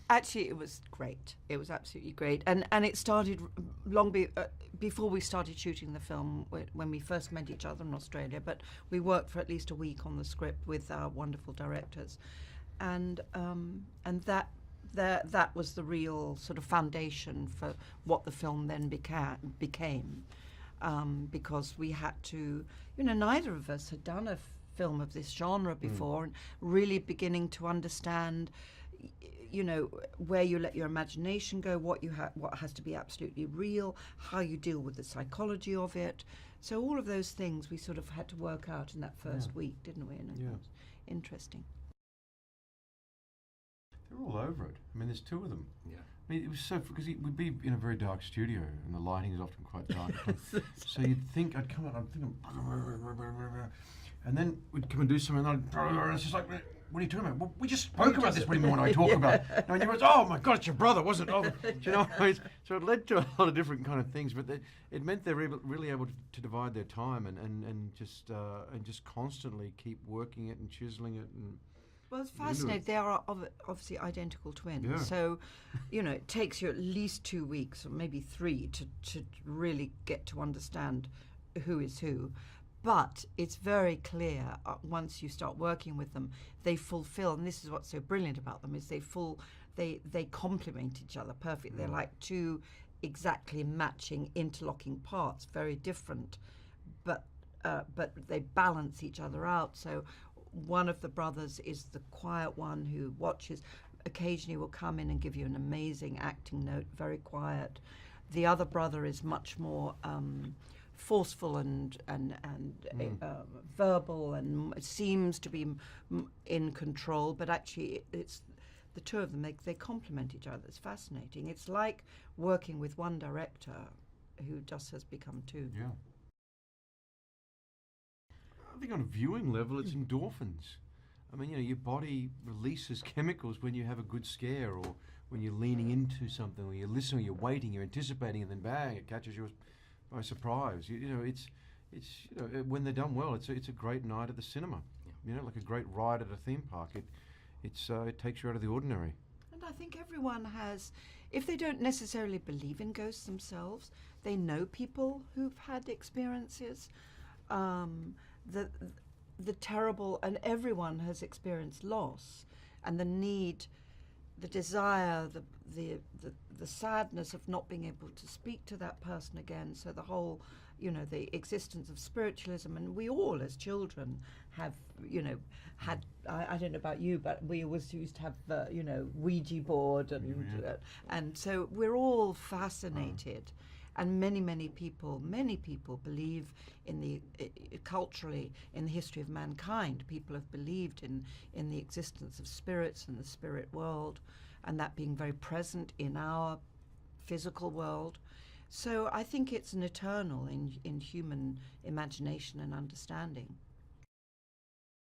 Actually, it was great. It was absolutely great, and it started before we started shooting the film, when we first met each other in Australia. But we worked for at least a week on the script with our wonderful directors, and that was the real sort of foundation for what the film then became, because we had to, neither of us had done a film of this genre before, and really beginning to understand, where you let your imagination go, what has to be absolutely real, how you deal with the psychology of it. So all of those things we sort of had to work out in that first week, didn't we? And it was interesting. They're all over it. I mean, there's two of them. Yeah. I mean, it was so, because we'd be in a very dark studio and the lighting is often quite dark. So you'd think, I'd come out, I'm thinking, and then we'd come and do something, and it's just like, what are you talking about? Well, we just spoke about this. What do you mean when I talk about? And you went, oh my God, it's your brother, wasn't it? So it led to a lot of different kind of things, but it meant they were really able to divide their time and just constantly keep working it and chiseling it. And well, it's fascinating. They are obviously identical twins. Yeah. So, it takes you at least 2 weeks or maybe 3 to really get to understand who is who. But it's very clear once you start working with them, they fulfill, and this is what's so brilliant about them, is they complement each other perfectly. They're like two exactly matching interlocking parts, very different, but they balance each other out. So one of the brothers is the quiet one who watches, occasionally will come in and give you an amazing acting note, very quiet. The other brother is much more forceful and verbal, and seems to be in control, but actually it's the two of them, they complement each other. It's fascinating. It's like working with one director who just has become two. Yeah. I think on a viewing level, it's endorphins. I mean, your body releases chemicals when you have a good scare, or when you're leaning into something, or you're listening, or you're waiting, you're anticipating, and then bang, it catches you by surprise. It's when they're done well, it's a great night at the cinema. Yeah. Like a great ride at a theme park. It takes you out of the ordinary. And I think everyone has, if they don't necessarily believe in ghosts themselves, they know people who've had experiences. The terrible, and everyone has experienced loss, and the need, the desire, the sadness of not being able to speak to that person again. So the whole, the existence of spiritualism, and we all as children have, had, I don't know about you, but we always used to have, Ouija board, and so we're all fascinated. And many people believe in the culturally, in the history of mankind, people have believed in the existence of spirits and the spirit world, and that being very present in our physical world. So I think it's an eternal in human imagination and understanding.